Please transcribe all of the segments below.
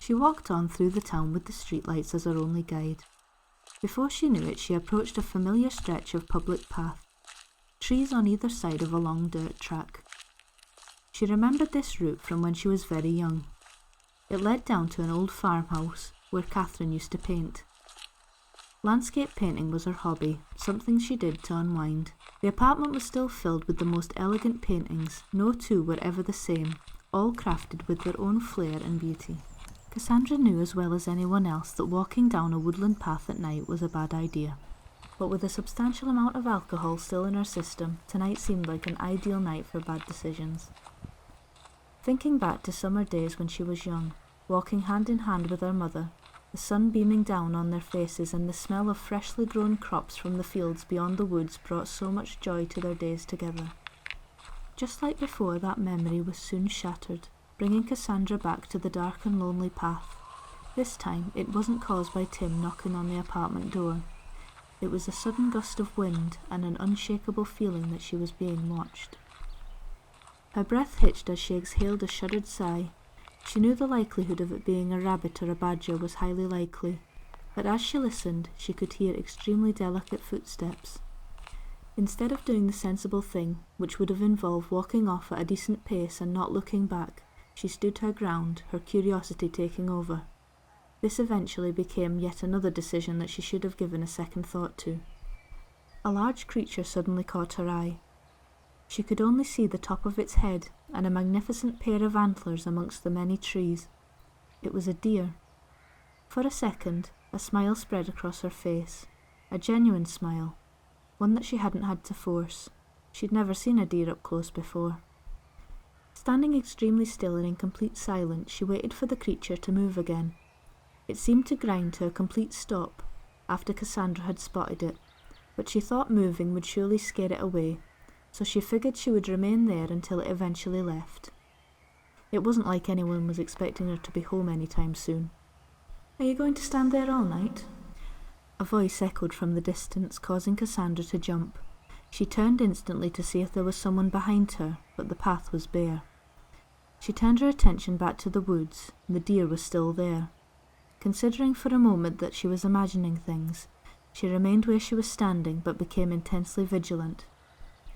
She walked on through the town with the streetlights as her only guide. Before she knew it, she approached a familiar stretch of public path, trees on either side of a long dirt track. She remembered this route from when she was very young. It led down to an old farmhouse where Catherine used to paint. Landscape painting was her hobby, something she did to unwind. The apartment was still filled with the most elegant paintings. No two were ever the same, all crafted with their own flair and beauty. Cassandra knew as well as anyone else that walking down a woodland path at night was a bad idea. But with a substantial amount of alcohol still in her system, tonight seemed like an ideal night for bad decisions. Thinking back to summer days when she was young, walking hand in hand with her mother, the sun beaming down on their faces and the smell of freshly grown crops from the fields beyond the woods brought so much joy to their days together. Just like before, that memory was soon shattered, bringing Cassandra back to the dark and lonely path. This time, it wasn't caused by Tim knocking on the apartment door. It was a sudden gust of wind and an unshakable feeling that she was being watched. Her breath hitched as she exhaled a shuddered sigh. She knew the likelihood of it being a rabbit or a badger was highly likely, but as she listened, she could hear extremely delicate footsteps. Instead of doing the sensible thing, which would have involved walking off at a decent pace and not looking back, she stood her ground, her curiosity taking over. This eventually became yet another decision that she should have given a second thought to. A large creature suddenly caught her eye. She could only see the top of its head and a magnificent pair of antlers amongst the many trees. It was a deer. For a second, a smile spread across her face, a genuine smile, one that she hadn't had to force. She'd never seen a deer up close before. Standing extremely still and in complete silence, she waited for the creature to move again. It seemed to grind to a complete stop after Cassandra had spotted it, but she thought moving would surely scare it away, so she figured she would remain there until it eventually left. It wasn't like anyone was expecting her to be home anytime soon. "Are you going to stand there all night?" A voice echoed from the distance, causing Cassandra to jump. She turned instantly to see if there was someone behind her, but the path was bare. She turned her attention back to the woods. The deer was still there. Considering for a moment that she was imagining things, she remained where she was standing but became intensely vigilant.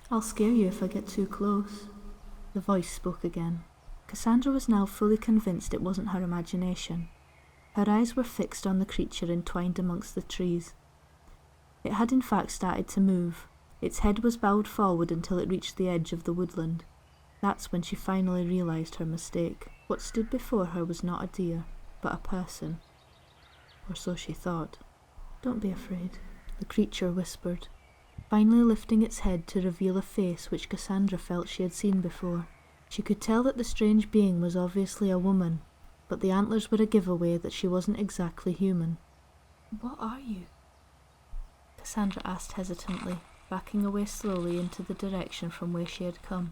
"I'll scare you if I get too close." The voice spoke again. Cassandra was now fully convinced it wasn't her imagination. Her eyes were fixed on the creature entwined amongst the trees. It had in fact started to move. Its head was bowed forward until it reached the edge of the woodland. That's when she finally realised her mistake. What stood before her was not a deer, but a person. Or so she thought. "Don't be afraid," the creature whispered, finally lifting its head to reveal a face which Cassandra felt she had seen before. She could tell that the strange being was obviously a woman, but the antlers were a giveaway that she wasn't exactly human. "What are you?" Cassandra asked hesitantly, backing away slowly into the direction from where she had come.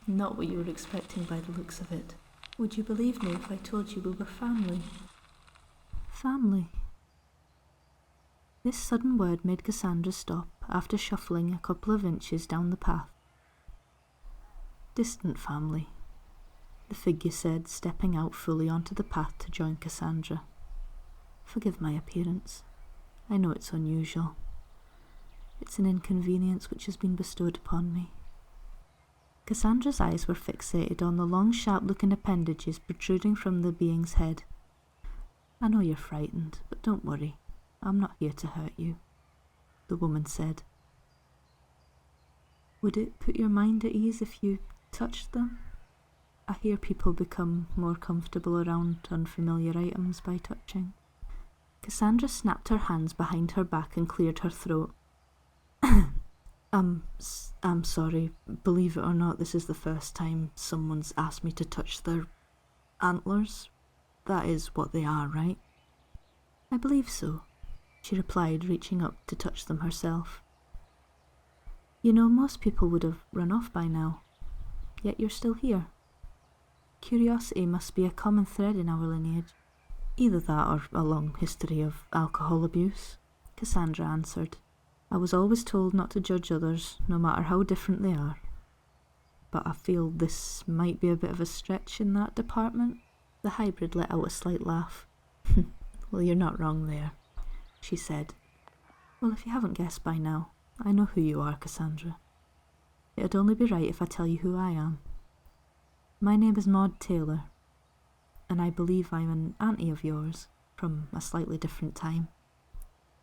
"Not what you were expecting by the looks of it. Would you believe me if I told you we were family?" Family. This sudden word made Cassandra stop after shuffling a couple of inches down the path. "Distant family," the figure said, stepping out fully onto the path to join Cassandra. "Forgive my appearance. I know it's unusual. It's an inconvenience which has been bestowed upon me." Cassandra's eyes were fixated on the long, sharp-looking appendages protruding from the being's head. "I know you're frightened, but don't worry. I'm not here to hurt you," the woman said. "Would it put your mind at ease if you touched them? I hear people become more comfortable around unfamiliar items by touching." Cassandra snapped her hands behind her back and cleared her throat. I'm sorry. Believe it or not, this is the first time someone's asked me to touch their antlers. That is what they are, right?" "I believe so," she replied, reaching up to touch them herself. "You know, most people would have run off by now, yet you're still here. Curiosity must be a common thread in our lineage." "Either that or a long history of alcohol abuse," Cassandra answered. "I was always told not to judge others, no matter how different they are. But I feel this might be a bit of a stretch in that department." The hybrid let out a slight laugh. Well, you're not wrong there, she said. Well, if you haven't guessed by now, I know who you are, Cassandra. It'd only be right if I tell you who I am. My name is Maud Taylor, and I believe I'm an auntie of yours, from a slightly different time.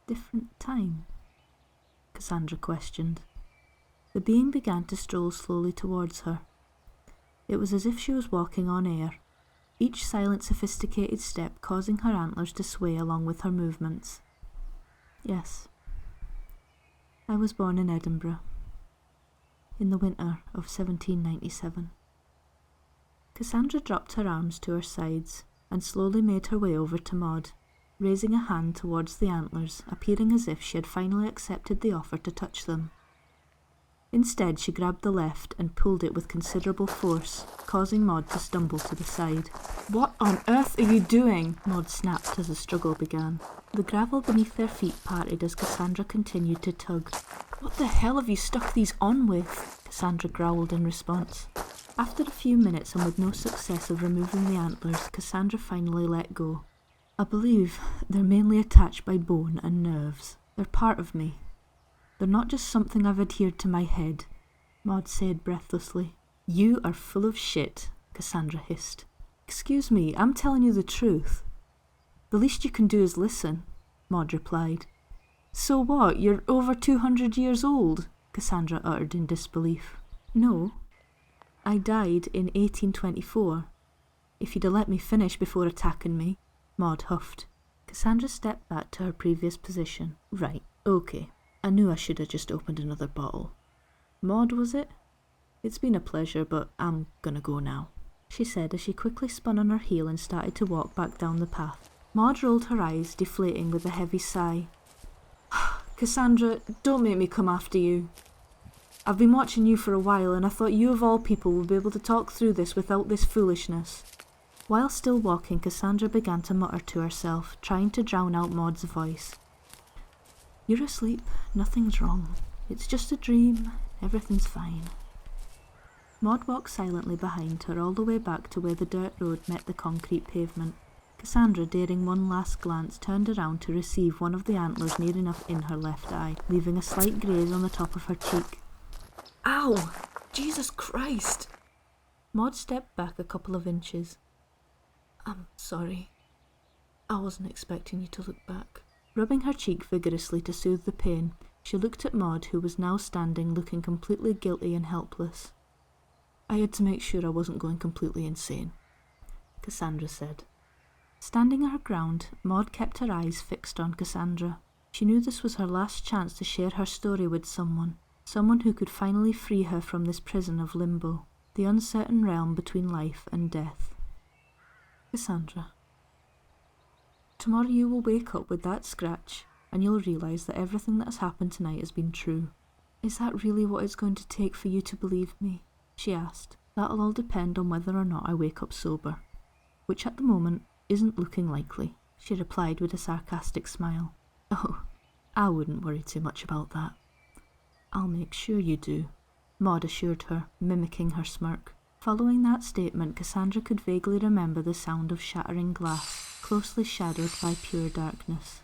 Different time? Cassandra questioned. The being began to stroll slowly towards her. It was as if she was walking on air, each silent, sophisticated step causing her antlers to sway along with her movements. Yes. I was born in Edinburgh, in the winter of 1797. Cassandra dropped her arms to her sides and slowly made her way over to Maud, raising a hand towards the antlers, appearing as if she had finally accepted the offer to touch them. Instead, she grabbed the left and pulled it with considerable force, causing Maud to stumble to the side. What on earth are you doing? Maud snapped as the struggle began. The gravel beneath their feet parted as Cassandra continued to tug. What the hell have you stuck these on with? Cassandra growled in response. After a few minutes and with no success of removing the antlers, Cassandra finally let go. I believe they're mainly attached by bone and nerves. They're part of me. They're not just something I've adhered to my head, Maud said breathlessly. You are full of shit, Cassandra hissed. Excuse me, I'm telling you the truth. The least you can do is listen, Maud replied. So what, you're over 200 years old? Cassandra uttered in disbelief. No, I died in 1824. If you'd have let me finish before attacking me, Maud huffed. Cassandra stepped back to her previous position. Right, okay. I knew I should have just opened another bottle. Maud, was it? It's been a pleasure, but I'm gonna go now, she said as she quickly spun on her heel and started to walk back down the path. Maud rolled her eyes, deflating with a heavy sigh. Cassandra, don't make me come after you. I've been watching you for a while, and I thought you of all people would be able to talk through this without this foolishness. While still walking, Cassandra began to mutter to herself, trying to drown out Maud's voice. You're asleep. Nothing's wrong. It's just a dream. Everything's fine. Maud walked silently behind her all the way back to where the dirt road met the concrete pavement. Cassandra, daring one last glance, turned around to receive one of the antlers near enough in her left eye, leaving a slight graze on the top of her cheek. Ow! Jesus Christ! Maud stepped back a couple of inches. I'm sorry. I wasn't expecting you to look back. Rubbing her cheek vigorously to soothe the pain, she looked at Maud, who was now standing looking completely guilty and helpless. I had to make sure I wasn't going completely insane, Cassandra said. Standing her ground, Maud kept her eyes fixed on Cassandra. She knew this was her last chance to share her story with someone who could finally free her from this prison of limbo, the uncertain realm between life and death. Cassandra, tomorrow you will wake up with that scratch, and you'll realise that everything that has happened tonight has been true. Is that really what it's going to take for you to believe me? She asked. That'll all depend on whether or not I wake up sober, which at the moment isn't looking likely, she replied with a sarcastic smile. Oh, I wouldn't worry too much about that. I'll make sure you do, Maud assured her, mimicking her smirk. Following that statement, Cassandra could vaguely remember the sound of shattering glass, closely shadowed by pure darkness.